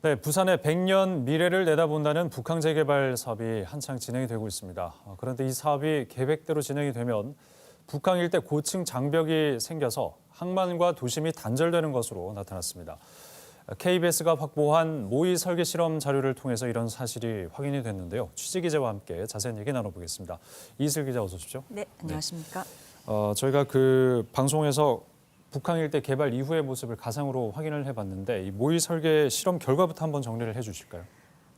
네, 부산의 100년 미래를 내다본다는 북항 재개발 사업이 한창 진행이 되고 있습니다. 그런데 이 사업이 계획대로 진행이 되면 북항 일대 고층 장벽이 생겨서 항만과 도심이 단절되는 것으로 나타났습니다. KBS가 확보한 모의 설계 실험 자료를 통해서 이런 사실이 확인이 됐는데요. 취재 기자와 함께 자세한 얘기 나눠보겠습니다. 이슬 기자 어서 오십시오. 네, 안녕하십니까. 저희가 방송에서 북항 일대 개발 이후의 모습을 가상으로 확인을 해봤는데 이 모의 설계 실험 결과부터 한번 정리를 해주실까요?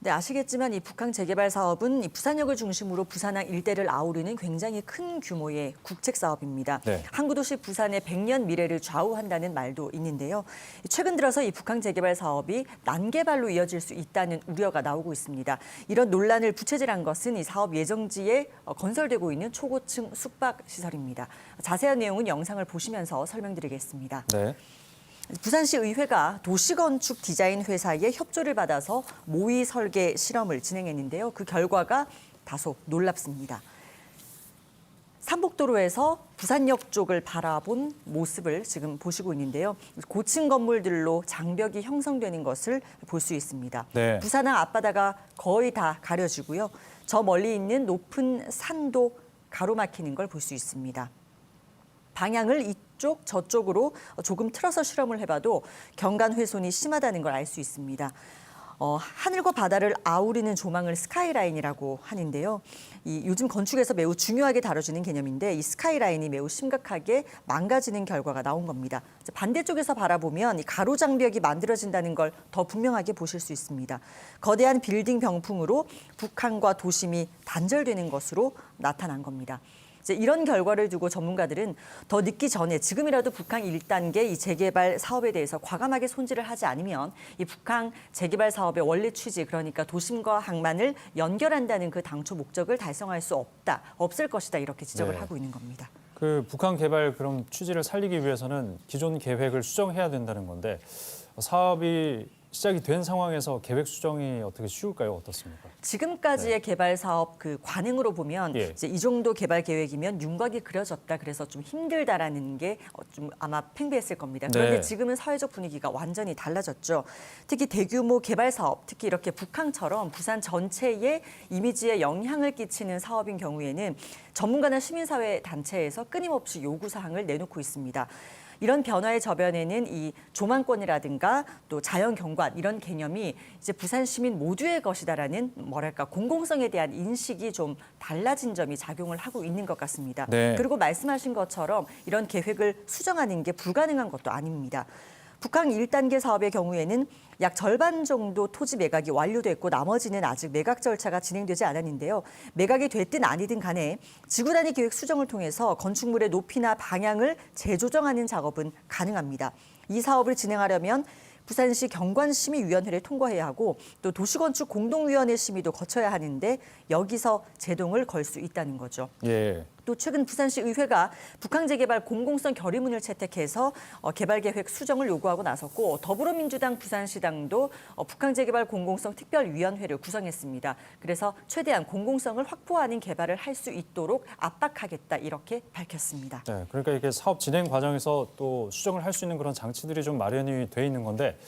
네, 아시겠지만 이 북항 재개발 사업은 이 부산역을 중심으로 부산항 일대를 아우르는 굉장히 큰 규모의 국책 사업입니다. 네. 항구 도시 부산의 100년 미래를 좌우한다는 말도 있는데요. 최근 들어서 이 북항 재개발 사업이 난개발로 이어질 수 있다는 우려가 나오고 있습니다. 이런 논란을 부채질한 것은 이 사업 예정지에 건설되고 있는 초고층 숙박 시설입니다. 자세한 내용은 영상을 보시면서 설명드리겠습니다. 네. 부산시 의회가 도시건축 디자인 회사의 협조를 받아서 모의 설계 실험을 진행했는데요. 그 결과가 다소 놀랍습니다. 삼복도로에서 부산역 쪽을 바라본 모습을 지금 보시고 있는데요. 고층 건물들로 장벽이 형성되는 것을 볼 수 있습니다. 네. 부산항 앞바다가 거의 다 가려지고요. 저 멀리 있는 높은 산도 가로막히는 걸 볼 수 있습니다. 방향을 이쪽 저쪽으로 조금 틀어서 실험을 해봐도 경관 훼손이 심하다는 걸 알 수 있습니다. 하늘과 바다를 아우르는 조망을 스카이라인이라고 하는데요. 요즘 건축에서 매우 중요하게 다뤄지는 개념인데 이 스카이라인이 매우 심각하게 망가지는 결과가 나온 겁니다. 반대쪽에서 바라보면 이 가로장벽이 만들어진다는 걸 더 분명하게 보실 수 있습니다. 거대한 빌딩 병풍으로 북한과 도심이 단절되는 것으로 나타난 겁니다. 이런 결과를 두고 전문가들은 더 늦기 전에 지금이라도 북항 1단계 이 재개발 사업에 대해서 과감하게 손질을 하지 않으면 이 북항 재개발 사업의 원래 취지, 그러니까 도심과 항만을 연결한다는 그 당초 목적을 달성할 수 없을 것이다 이렇게 지적을 네. 하고 있는 겁니다. 북한 개발 그럼 취지를 살리기 위해서는 기존 계획을 수정해야 된다는 건데 사업이 시작이 된 상황에서 계획 수정이 어떻게 쉬울까요? 어떻습니까? 지금까지의 개발 사업 그 관행으로 보면 예. 이제 이 정도 개발 계획이면 윤곽이 그려졌다. 그래서 좀 힘들다라는 게 좀 아마 팽배했을 겁니다. 그런데 네. 지금은 사회적 분위기가 완전히 달라졌죠. 특히 대규모 개발 사업, 특히 이렇게 북항처럼 부산 전체의 이미지에 영향을 끼치는 사업인 경우에는 전문가나 시민사회 단체에서 끊임없이 요구 사항을 내놓고 있습니다. 이런 변화의 저변에는 이 조망권이라든가 또 자연 경관 이런 개념이 이제 부산 시민 모두의 것이다라는 공공성에 대한 인식이 좀 달라진 점이 작용을 하고 있는 것 같습니다. 네. 그리고 말씀하신 것처럼 이런 계획을 수정하는 게 불가능한 것도 아닙니다. 북항 1단계 사업의 경우에는 약 절반 정도 토지 매각이 완료됐고 나머지는 아직 매각 절차가 진행되지 않았는데요. 매각이 됐든 아니든 간에 지구 단위 계획 수정을 통해서 건축물의 높이나 방향을 재조정하는 작업은 가능합니다. 이 사업을 진행하려면 부산시 경관심의위원회를 통과해야 하고 또 도시건축 공동위원회 심의도 거쳐야 하는데 여기서 제동을 걸 수 있다는 거죠. 예. 또 최근 부산시 의회가 북항 재개발 공공성 결의문을 채택해서 개발 계획 수정을 요구하고 나섰고 더불어민주당 부산시당도 북항 재개발 공공성 특별위원회를 구성했습니다. 그래서 최대한 공공성을 확보하는 개발을 할 수 있도록 압박하겠다 이렇게 밝혔습니다. 네, 그러니까 이게 사업 진행 과정에서 또 수정을 할 수 있는 그런 장치들이 좀 마련이 돼 있는 건데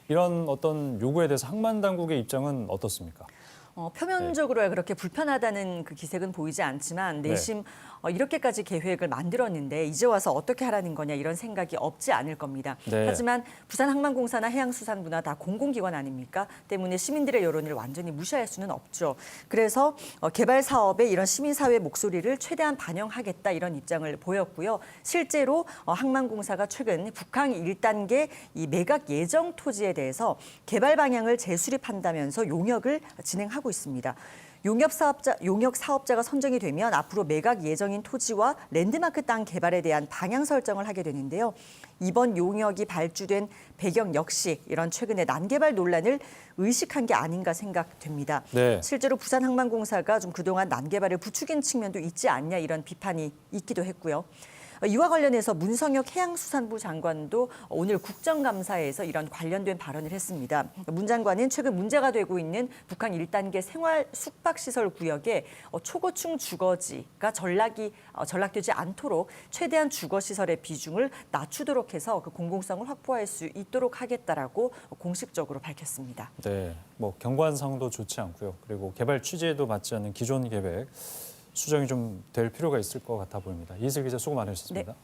이런 어떤 요구에 대해서 항만 당국의 입장은 어떻습니까? 표면적으로야 그렇게 불편하다는 그 기색은 보이지 않지만 내심 이렇게까지 계획을 만들었는데 이제 와서 어떻게 하라는 거냐 이런 생각이 없지 않을 겁니다. 네. 하지만 부산항만공사나 해양수산부나 다 공공기관 아닙니까? 때문에 시민들의 여론을 완전히 무시할 수는 없죠. 그래서 개발 사업에 이런 시민사회 목소리를 최대한 반영하겠다 이런 입장을 보였고요. 실제로 항만공사가 최근 북항 1단계 이 매각 예정 토지에 대해서 개발 방향을 재수립한다면서 용역을 진행하고 있습니다. 용역 사업자가 선정이 되면 앞으로 매각 예정인 토지와 랜드마크 땅 개발에 대한 방향 설정을 하게 되는데요. 이번 용역이 발주된 배경 역시 이런 최근의 난개발 논란을 의식한 게 아닌가 생각됩니다. 네. 실제로 부산항만공사가 좀 그동안 난개발을 부추긴 측면도 있지 않냐 이런 비판이 있기도 했고요. 이와 관련해서 문성혁 해양수산부 장관도 오늘 국정감사에서 이런 관련된 발언을 했습니다. 문 장관은 최근 문제가 되고 있는 북한 1단계 생활 숙박시설 구역에 초고층 주거지가 전락되지 않도록 최대한 주거시설의 비중을 낮추도록 해서 그 공공성을 확보할 수 있도록 하겠다라고 공식적으로 밝혔습니다. 네, 뭐 경관상도 좋지 않고요. 그리고 개발 취지에도 맞지 않는 기존 계획 수정이 좀 될 필요가 있을 것 같아 보입니다. 이슬 기자 수고 많으셨습니다. 네.